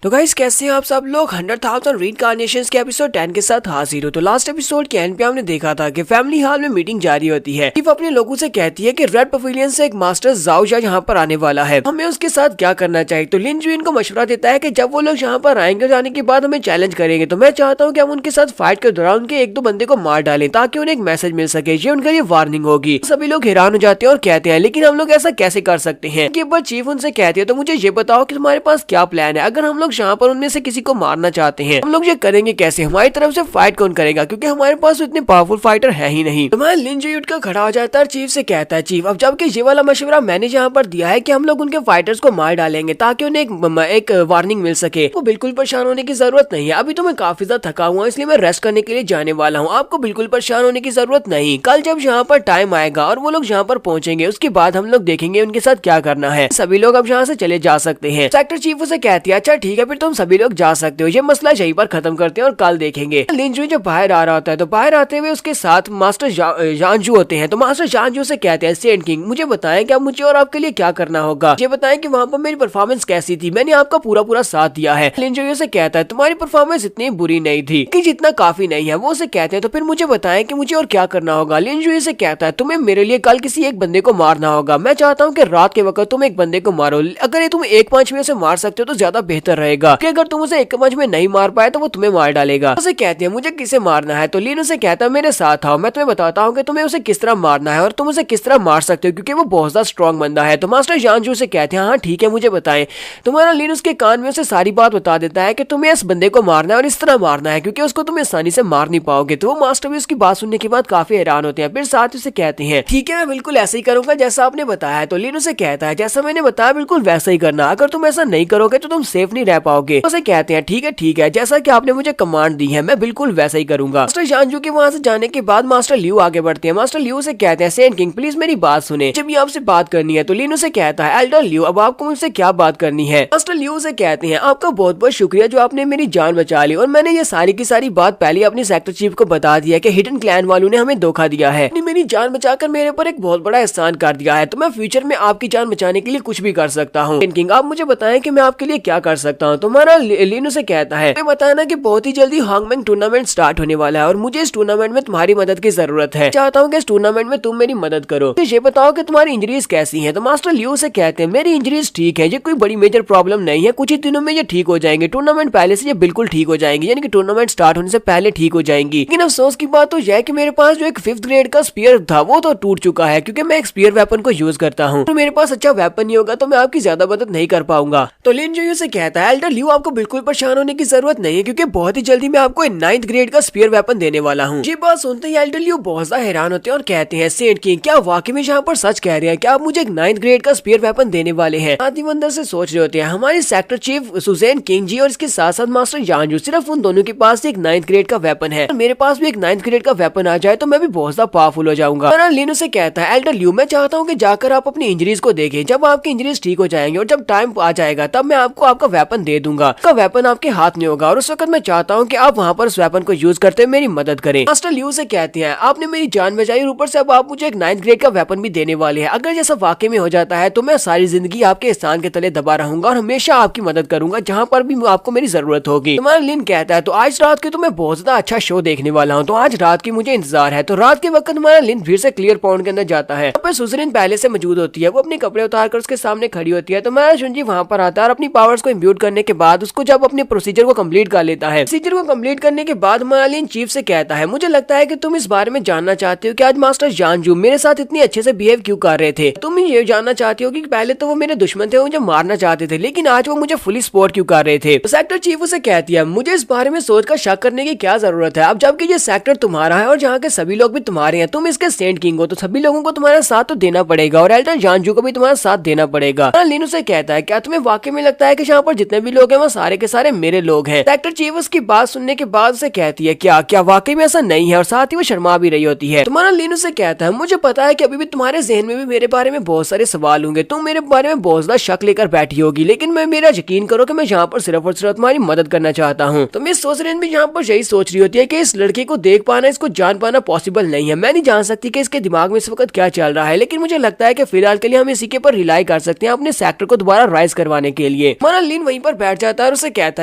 तो गाइस कैसे हैं आप सब लोग 100,000 रीइंकार्नेशंस के एपिसोड 10 के साथ हाजिर हो। तो लास्ट एपिसोड के एंड पे हमने देखा था कि फैमिली हॉल में मीटिंग जारी होती है। वो अपने लोगों से कहती है कि रेड पवेलियन से एक मास्टर जाओ यहाँ पर आने वाला है, हमें उसके साथ क्या करना चाहिए। तो लिन जुइन को मशवरा देता है कि जब वो लोग यहाँ पर आएंगे जाने के बाद हमें चैलेंज करेंगे, तो मैं चाहता हूँ कि हम उनके साथ फाइट के दौरान उनके एक दो बंदे को मार डालें ताकि उन्हें एक मैसेज मिल सके, ये उनका ये वार्निंग होगी। सभी लोग हैरान हो जाते हैं और कहते हैं लेकिन हम लोग ऐसा कैसे कर सकते हैं। के बाद चीफ उनसे कहते हैं तो मुझे ये बताओ कि तुम्हारे पास क्या प्लान है। अगर हम लोग यहाँ पर उनमें से किसी को मारना चाहते हैं हम लोग ये करेंगे कैसे, हमारी तरफ से फाइट कौन करेगा, क्योंकि हमारे पास इतने पावरफुल फाइटर है ही नहीं। तो मैं लिन जुइन का खड़ा हो जाता है, चीफ से कहता है चीफ अब जबकि ये वाला मशवरा मैंने यहाँ पर दिया है कि हम लोग उनके फाइटर्स को मार डालेंगे ताकि उन्हें एक वार्निंग मिल सके, वो बिल्कुल परेशान होने की जरूरत नहीं है। अभी तो मैं काफी ज्यादा थका हुआ इसलिए मैं रेस्ट करने के लिए जाने वाला हूँ, आपको बिल्कुल परेशान होने की जरूरत नहीं। कल जब यहाँ पर टाइम आएगा और वो लोग यहाँ पर पहुंचेंगे उसके बाद हम लोग देखेंगे उनके साथ क्या करना है। सभी लोग अब यहाँ से चले जा सकते हैं। सेक्टर चीफ उसे कहती है अच्छा ठीक है फिर तुम सभी लोग जा सकते हो, ये मसला यहीं पर खत्म करते हैं और कल देखेंगे। लिन जुइन जब बाहर आ रहा होता है तो बाहर आते हुए उसके साथ मास्टर जानजू होते हैं। तो मास्टर जानजू से कहते हैं सेंट किंग मुझे बताएं कि अब मुझे और आपके लिए क्या करना होगा, ये बताएं कि वहाँ पर मेरी परफॉर्मेंस कैसी थी, मैंने आपका पूरा साथ दिया है। लिन जुइन से कहता है तुम्हारी परफॉर्मेंस इतनी बुरी नहीं थी कि जितना काफी नहीं है। वो उसे कहते हैं तो फिर मुझे बताएं कि मुझे और क्या करना होगा। लिन जुइन से कहता है तुम्हें मेरे लिए कल किसी एक बंदे को मारना होगा, मैं चाहता हूँ कि रात के वक्त तुम एक बंदे को मारो। अगर ये तुम एक पंच में उसे मार सकते हो तो ज्यादा बेहतर रहेगा कि अगर तुम उसे एक पंच में नहीं मार पाए तो वो तुम्हें मार डालेगा। उसे कहते हैं मुझे किसे मारना है। तो लिन उसे कहता है मेरे साथ आओ, मैं तुम्हें बताता हूँ कि तुम्हें उसे किस तरह मारना है और तुम उसे किस तरह मार सकते हो क्योंकि वो बहुत ज्यादा स्ट्रॉन्ग बंदा है। तो मास्टर जानजू से कहते हैं हाँ ठीक है मुझे बताएं। तुम्हारा लिन उसके कान में उसे सारी बात बता देता है कि तुम्हें इस बंदे को मारना है और इस तरह मारना है क्योंकि उसको तुम आसानी से मार नहीं पाओगे। तो वो मास्टर भी उसकी बात सुनने के बाद काफी हैरान होते हैं, फिर साथ उसे कहते हैं ठीक है मैं बिल्कुल ऐसा ही करूंगा जैसा आपने बताया है। तो लिन उसे कहता है जैसा मैंने बताया बिल्कुल वैसा ही करना, अगर तुम ऐसा नहीं करोगे तो तुम सेफ नहीं रह पाओगे। उसे कहते हैं ठीक है जैसा कि आपने मुझे कमांड दी है मैं बिल्कुल वैसा ही करूंगा। मास्टर जानजू के वहाँ से जाने के बाद मास्टर लियू आगे बढ़ते हैं। मास्टर लियू से कहते हैं सेंट किंग प्लीज मेरी बात सुने, जब ये आपसे बात करनी है। तो लिन उसे कहता है एल्डर लियू अब आपको मुझसे क्या बात करनी है। मास्टर लियू से कहते हैं आपका बहुत बहुत शुक्रिया जो आपने मेरी जान बचा ली और मैंने ये सारी की सारी बात पहले अपने सेक्टर चीफ को बता दिया कि हिडन क्लैन वालों ने हमें धोखा दिया है, मेरी जान बचाकर मेरे ऊपर एक बहुत बड़ा एहसान कर दिया है, तो मैं फ्यूचर में आपकी जान बचाने के लिए कुछ भी कर सकता हूँ। सेंट किंग आप मुझे बताएं कि मैं आपके लिए क्या कर सकता हूँ। तुम्हारा लिन उसे कहता है बताना कि बहुत ही जल्दी हांगमैंग टूर्नामेंट स्टार्ट होने वाला है और मुझे इस टूर्नामेंट में तुम्हारी मदद की जरूरत है, चाहता हूँ कि इस टूर्नामेंट में तुम मेरी मदद करो। तो ये बताओ कि तुम्हारी इंजरीज कैसी हैं। तो मास्टर लियू से कहते हैं मेरी इंजरीज ठीक है, ये कोई बड़ी मेजर प्रॉब्लम नहीं है, कुछ ही दिनों में ये ठीक हो जाएंगे, टूर्नामेंट पहले से ये बिल्कुल ठीक हो जाएंगी, यानी कि टूर्नामेंट स्टार्ट होने से पहले ठीक हो जाएंगी। लेकिन अफसोस की बात तो यह है कि मेरे पास जो एक 5th ग्रेड का स्पीयर था वो तो टूट चुका है क्योंकि मैं एक स्पीयर वेपन को यूज करता हूँ, तो मेरे पास अच्छा वेपन नहीं होगा तो मैं आपकी ज्यादा मदद नहीं कर पाऊंगा। तो लिन जुइन से कहता है एल्डर लियू आपको बिल्कुल परेशान होने की जरूरत नहीं है क्योंकि बहुत ही जल्दी मैं आपको 9th ग्रेड का स्पीयर वेपन देने वाला हूँ। ये बात सुनते ही एल्डर लियू बहुत ज्यादा हैरान होते हैं और कहते हैं सेंट किंग क्या वाकई में यहाँ पर सच कह रहे हैं, क्या आप मुझे एक 9th ग्रेड का स्पीयर वेपन देने वाले हैं। आदि अंदर से सोच रहे होते हैं हमारे सेक्टर चीफ सुजैन किंग जी और इसके साथ साथ मास्टर जानजू सिर्फ उन दोनों के पास एक 9th ग्रेड का वेपन है, मेरे पास भी एक 9th ग्रेड का वेपन आ जाए तो मैं भी बहुत ज्यादा पावरफुल हो जाऊंगा। लिन उसे कहता है एल्डर लियू मैं चाहता हूँ कि जाकर आप अपनी इंजरीज को देखें, जब आपकी इंजरीज ठीक हो जाएंगे और जब टाइम आ जाएगा तब मैं आपको आपका वेपन दे दूंगा, आपका वेपन आपके हाथ में होगा और उस वक्त मैं चाहता हूँ कि आप वहाँ पर उस वेपन को यूज करते मेरी मदद करें। मास्टर लियू से कहते हैं आपने मेरी जान बचाई और ऊपर से अब आप मुझे एक 9th ग्रेड का वेपन भी देने वाले हैं, अगर जैसा वाकई में हो जाता है तो मैं सारी जिंदगी आपके एहसान के तले दबा रहूंगा और हमेशा आपकी मदद करूंगा जहाँ पर भी आपको मेरी जरूरत होगी। तुम्हारा लिन कहता है तो आज रात के तो मैं बहुत ज्यादा अच्छा शो देखने वाला हूँ, तो आज रात की मुझे इंतजार है। तो रात के वक्त हमारा लिन फिर से क्लियर पॉइंट के अंदर जाता है, सुजरिन पहले से मौजूद होती है, वो अपने कपड़े उतार कर उसके सामने खड़ी होती है। तो हमारा शुनजी वहाँ पर आता है और अपनी पावर्स को इम्ब्यूट करने के बाद उसको जब अपने प्रोसीजर को कम्प्लीट कर लेता है, प्रोसीजर को कम्प्लीट करने के बाद हमारा लिन चीफ से कहता है मुझे लगता है कि तुम इस बारे में जानना चाहते हो कि आज मास्टर जानजू मेरे साथ इतनी अच्छे से बिहेव क्यों कर रहे थे। तुम ये जानना चाहती हो कि पहले तो वो मेरे दुश्मन थे, मुझे मारना चाहते थे, लेकिन आज वो मुझे फुली सपोर्ट क्यों कर रहे थे। तो सेक्टर चीफ उसे कहती है मुझे इस बारे में सोच कर शक करने की क्या जरूरत है, अब जबकि ये सेक्टर तुम्हारा है और जहाँ के सभी लोग भी तुम्हारे हैं, तुम इसके सेंट किंग हो तो सभी लोगों को तुम्हारा साथ तो देना पड़ेगा और एल्डर जानजू को भी तुम्हारा साथ देना पड़ेगा। लिन उसे कहता है क्या तुम्हें वाकई में लगता है कि यहाँ पर जितने भी लोग हैं वो सारे के सारे मेरे लोग हैं। सेक्टर चीफ उसकी बात सुनने के बाद उसे कहती है क्या क्या वाकई में ऐसा नहीं है और साथ ही वो शर्मा भी रही होती है। तुम्हारा लिन उसे कहता है मुझे पता है कि अभी भी तुम्हारे जहन में भी मेरे बारे में बहुत सारे सवाल होंगे, तुम मेरे बारे में बहुत ज्यादा शक लेकर बैठी होगी, लेकिन मैं मेरा यकीन करो कि मैं यहाँ पर सिर्फ और सिर्फ तुम्हारी मदद करना चाहता हूँ। तो मिस सोजरेन भी यहाँ पर यही सोच रही होती है कि इस लड़के को देख पाना इसको जान पाना पॉसिबल नहीं है, मैं नहीं जान सकती कि इसके दिमाग में इस वक्त क्या चल रहा है, लेकिन मुझे लगता है कि फिलहाल के लिए हम इसी के ऊपर रिलाई कर सकते हैं अपने सेक्टर को दोबारा राइज करवाने के लिए। हमारा लिन वहीं पर पर बैठ जाता है और उसे कहता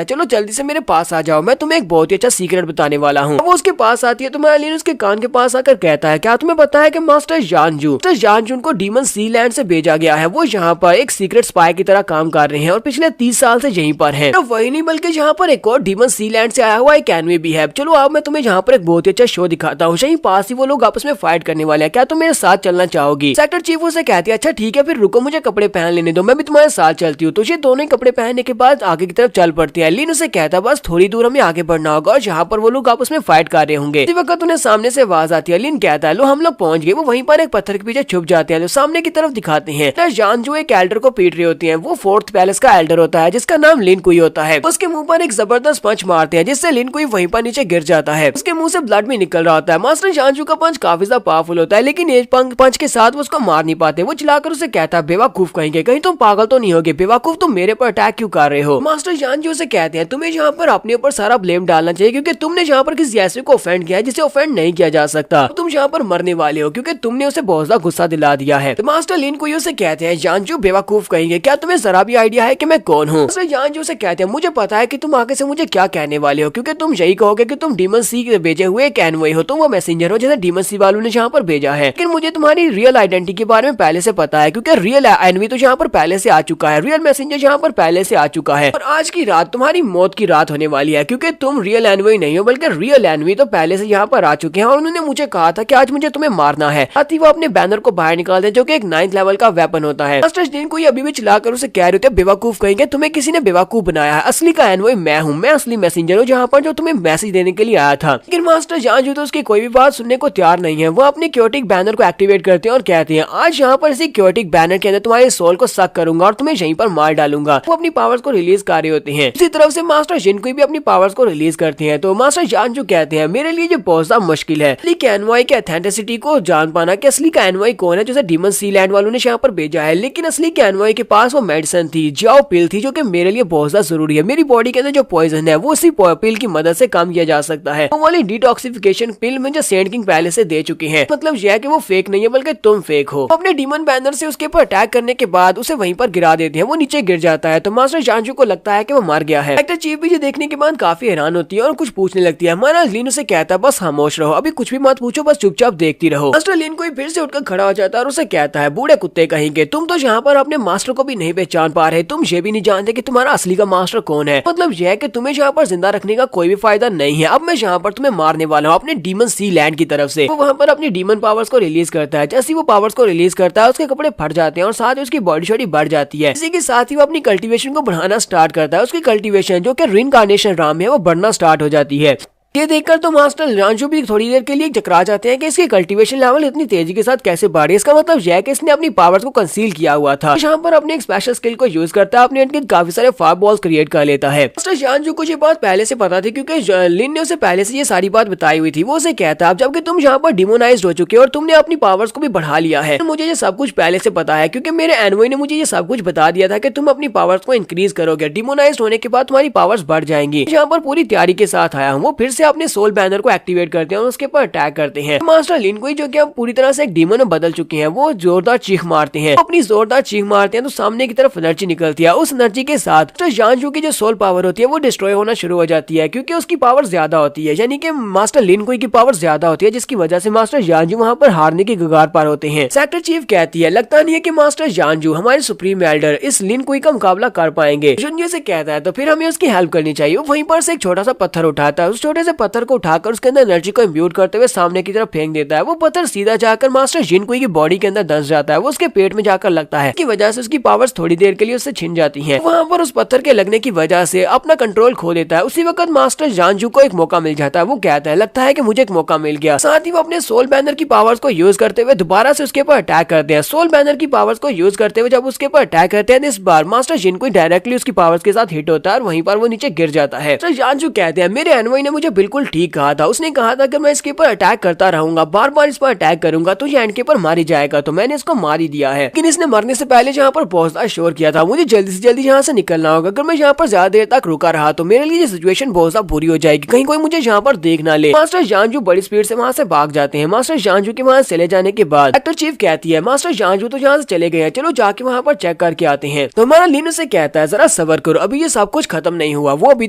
है चलो जल्दी से मेरे पास आ जाओ, मैं तुम्हें एक बहुत ही अच्छा सीक्रेट बताने वाला हूँ। वो उसके पास आती है तो मैलिन उसके कान के पास आकर कहता है क्या तुम्हें पता है कि मास्टर जानजू को डीमन सी लैंड से भेजा गया है। वो यहाँ पर एक सीक्रेट स्पाई की तरह काम कर रहे हैं और पिछले 30 साल से यहीं पर हैं। तो वही नहीं बल्कि यहाँ पर एक और डीमन सी लैंड से आया हुआ एक एनवी भी है। चलो अब मैं तुम्हें यहाँ पर एक बहुत ही अच्छा शो दिखाता हूँ। यहीं पास ही वो लोग आपस में फाइट करने वाले हैं, क्या तुम मेरे साथ चलना चाहोगी? सेक्टर चीफ उसे कहती है अच्छा ठीक है फिर रुको मुझे कपड़े पहन लेने दो, मैं भी तुम्हारे साथ चलती हूँ। तो ये दोनों ही कपड़े पहनने के बाद आगे की तरफ चल पड़ती है। लिन उसे कहता है बस थोड़ी दूर हमें आगे बढ़ना होगा और यहाँ पर वो लोग आपस में फाइट कर रहे होंगे। इसी वक्त उन्हें सामने से आवाज आती है। लिन कहता है लो हम लोग पहुंच गए। वो वहीं पर एक पत्थर के पीछे छुप जाते हैं। तो सामने की तरफ दिखाते हैं जानजू एक एल्डर को पीट रही होती है। वो 4th पैलेस का एल्डर होता है जिसका नाम लिन कुई होता है। उसके मुंह पर एक जबरदस्त पंच मारते हैं जिससे लिन कुई वहीं पर नीचे गिर जाता है। उसके मुंह से ब्लड भी निकल रहा होता है। मास्टर जानजू का पंच काफी ज्यादा पावरफुल होता है लेकिन एक पंच के साथ वो उसको मार नहीं पाते। वो चिल्लाकर उसे कहता है बेवकूफ कहेंगे, कहीं तुम पागल तो नहीं होगे? बेवकूफ तुम मेरे पर अटैक क्यों कर रहे हो? मास्टर जानजू से कहते हैं तुम्हें यहाँ पर अपने ऊपर सारा ब्लेम डालना चाहिए क्योंकि तुमने यहाँ पर किसी ऐसे को ऑफेंड किया है जिसे ऑफेंड नहीं किया जा सकता। तुम यहाँ पर मरने वाले हो क्योंकि तुमने उसे बहुत ज्यादा गुस्सा दिला दिया है। तो मास्टर लिन कुई उसे कहते हैं जानजू बेवकूफ कहेंगे, क्या तुम्हें जरा भी आइडिया है कि मैं कौन हूँ? मास्टर जानजू से कहते हैं मुझे पता है कि तुम आगे से मुझे क्या कहने वाले हो क्योंकि तुम यही कहोगे कि तुम डीमन सी के भेजे हुए एक एनवॉय हो, तुम वो मैसेंजर हो जैसे डीमन सी वालों ने यहाँ पर भेजा है। लेकिन मुझे तुम्हारी रियल आइडेंटिटी के बारे में पहले से पता है क्योंकि रियल एनवी तो यहाँ पर पहले से आ चुका है, रियल मैसेंजर यहाँ पर पहले से आ चुका है और आज की रात तुम्हारी मौत की रात होने वाली है क्योंकि तुम रियल एनवी नहीं हो बल्कि रियल एनवी तो पहले से यहाँ पर आ चुके हैं और उन्होंने मुझे कहा था कि आज मुझे तुम्हें मारना है। साथ ही वो अपने बैनर को बाहर निकाल दे जो कि एक 9th लेवल का वेपन होता है। मास्टर जिन को अभी भी चिल्लाकर उसे कह रहे थे बेवकूफ कहेंगे, तुम्हें किसी ने बेवकूफ बनाया है, असली का एनवी मैं हूँ, मैं असली मैसेंजर हूँ जहाँ पर जो तुम्हें मैसेज देने के लिए आया था। लेकिन मास्टर जानजू तो उसकी कोई भी बात सुनने को तैयार नहीं है। वो अपने क्योटिक बैनर को एक्टिवेट करते हैं और कहते हैं आज यहाँ पर इसी क्योटिक बैनर के अंदर तुम्हारे सोल को सक करूंगा और तुम्हें यहीं पर मार डालूंगा। वो अपनी पावर्स को रिलीज कर रहे होते हैं। इसी तरफ से मास्टर जिनको भी अपनी पावर्स को रिलीज करते हैं। तो मास्टर जानजू कहते हैं मेरे लिए ये बहुत ज्यादा मुश्किल है असली के एनवाई के ऑथेंटिसिटी को जान पाना कि असली का एनवाई कौन है जैसे डीमन सी लैंड वालों ने यहाँ पर भेजा है। लेकिन असली के एनवाई के पास वो मेडिसिन थी, जाओ पिल थी जो कि मेरे लिए बहुत ज्यादा जरूरी है। मेरी बॉडी के अंदर जो पॉइजन है वो उसी पिल की मदद से कम किया जा सकता है। वो वाली डिटॉक्सिफिकेशन पिल में जो सेंट किंग पहले से दे चुके हैं। मतलब यह है कि वो फेक नहीं है बल्कि तुम फेक हो। अपने डीमन बैनर से उसके ऊपर अटैक करने के बाद उसे वहीं पर गिरा देते हैं। वो नीचे गिर जाता है तो मास्टर जानजू को लगता है कि वो मर गया है। सेक्टर चीफ भी ये देखने के बाद काफी हैरान होती है और कुछ पूछने लगती है। हमारा लिन उसे कहता है बस खामोश रहो, अभी कुछ भी मत पूछो, बस चुपचाप देखती रहो। मास्टर लिन कोई फिर से उठकर खड़ा हो जाता है और उसे कहता है बूढ़े कुत्ते कहेंगे, तुम तो यहाँ पर अपने मास्टर को भी नहीं पहचान पा रहे, तुम ये भी नहीं जानते कि तुम्हारा असली का मास्टर कौन है। मतलब यह है कि तुम्हें यहाँ पर जिंदा रखने का कोई भी फायदा नहीं है। अब मैं यहाँ पर तुम्हें मारने वाला हूँ अपने डीमन सी लैंड की तरफ से। वो वहाँ पर अपनी डीमन पावर्स को रिलीज करता है। जैसे वो पावर्स को रिलीज करता है उसके कपड़े फट जाते हैं और साथ ही उसकी बॉडी शॉडी बढ़ जाती है। इसी के साथ ही वो अपनी कल्टीवेशन को बढ़ाना स्टार्ट करता है। उसकी कल्टीवेशन जो कि रिइनकार्नेशन राम है वो बढ़ना स्टार्ट हो जाती है। ये देखकर तो मास्टर जानजू भी थोड़ी देर के लिए चकरा जाते हैं कि इसकी कल्टीवेशन लेवल इतनी तेजी के साथ कैसे बढ़े। इसका मतलब यह है कि इसने अपनी पावर्स को कंसील किया हुआ था। यहाँ पर अपने एक स्पेशल स्किल को यूज करता है, अपने इनके काफी सारे फायर बॉल्स क्रिएट कर लेता है। मास्टर जानजू को ये बात पहले से पता थी क्योंकि लिन ने उसे पहले से ये सारी बात बताई हुई थी। वो उसे कहता है जबकि तुम यहाँ पर डिमोनाइज्ड हो चुके हो और तुमने अपनी पावर्स को भी बढ़ा लिया है। मुझे ये सब कुछ पहले से पता है क्योंकि मेरे एनवॉय ने मुझे ये सब कुछ बता दिया था कि तुम अपनी पावर्स को इंक्रीज करोगे, डिमोनाइज्ड होने के बाद तुम्हारी पावर्स बढ़ जाएंगी। यहाँ पर पूरी तैयारी के साथ आया हूँ। वो फिर से अपने सोल बैनर को एक्टिवेट करते हैं और उसके ऊपर अटैक करते हैं। मास्टर लिन कोई जो कि अब पूरी तरह से एक डीमन में बदल चुके हैं, वो जोरदार चीख मारते हैं। अपनी जोरदार चीख मारते हैं तो सामने की तरफ एनर्जी निकलती है। उस एनर्जी के साथ तो जानजू की जो सोल पावर होती है वो डिस्ट्रॉय होना शुरू हो जाती है क्योंकि उसकी पावर ज्यादा होती है, यानी कि मास्टर लिन कोई की पावर ज्यादा होती है जिसकी वजह से मास्टर जानजू वहाँ पर हारने की कगार पर होते हैं। सेक्टर चीफ कहती है लगता नहीं है कि मास्टर जानजू हमारे सुप्रीम एल्डर इस लिन कोई का मुकाबला कर पाएंगे। जुनियर से कहता है तो फिर हमें उसकी हेल्प करनी चाहिए। वो वहीं पर से एक छोटा सा पत्थर उठाता है। उस छोटे से पत्थर को उठाकर उसके अंदर एनर्जी को इम्ब्यूट करते हुए सामने की तरफ फेंक देता है। वो पत्थर सीधा जाकर मास्टर जिनकुई की बॉडी के अंदर धंस जाता है। वो उसके पेट में जाकर लगता है, की वजह से उसकी पावर्स थोड़ी देर के लिए उससे छिन जाती हैं। वहाँ पर उस पत्थर के लगने की वजह से अपना कंट्रोल खो देता है। उसी वक्त मास्टर जानजू को एक मौका मिल जाता है। वो कहता है लगता है कि मुझे एक मौका मिल गया। साथ ही वो अपने सोल बैनर की पावर्स को यूज करते हुए दोबारा से उसके ऊपर अटैक करते हैं। सोल बैनर की पावर्स को यूज करते हुए जब उसके ऊपर अटैक करते हैं इस बार मास्टर जिनकुई डायरेक्टली उसकी पावर्स के साथ हिट होता है और वहीं पर वो नीचे गिर जाता है। तो जानजू कहते हैं मेरे एनवॉय ने मुझे बिल्कुल ठीक कहा था। उसने कहा था कि मैं इसके ऊपर अटैक करता रहूंगा, बार बार इस पर अटैक करूंगा तो ये एंड के ऊपर मार ही जाएगा, तो मैंने इसको मार ही दिया है। लेकिन इसने मरने से पहले यहाँ पर बहुत ज्यादा शोर किया था, मुझे जल्दी से जल्दी यहाँ से निकलना होगा। अगर मैं यहाँ पर ज्यादा देर तक रुका रहा तो मेरे लिए सिचुएशन बहुत ज्यादा बुरी हो जाएगी, कहीं कोई मुझे यहाँ पर देख ना ले। मास्टर जानजू बड़ी स्पीड से वहाँ से भाग जाते हैं। मास्टर जानजू के वहाँ चले जाने के बाद एक्टर चीफ कहती है मास्टर जानजू तो यहाँ से चले गए हैं, चलो जाके वहाँ पर चेक करके आते हैं। तो हमारा लीन से कहता है जरा सबर करो, अभी ये सब कुछ खत्म नहीं हुआ, वो अभी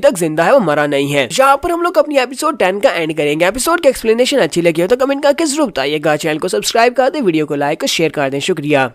तक जिंदा है, वो मरा नहीं है। यहाँ पर हम लोग अपनी एपिसोड 10 का एंड करेंगे। एपिसोड की एक्सप्लेनेशन अच्छी लगी हो तो कमेंट करके जरूर बताइएगा। चैनल को सब्सक्राइब कर दे, वीडियो को लाइक और शेयर कर दें। शुक्रिया।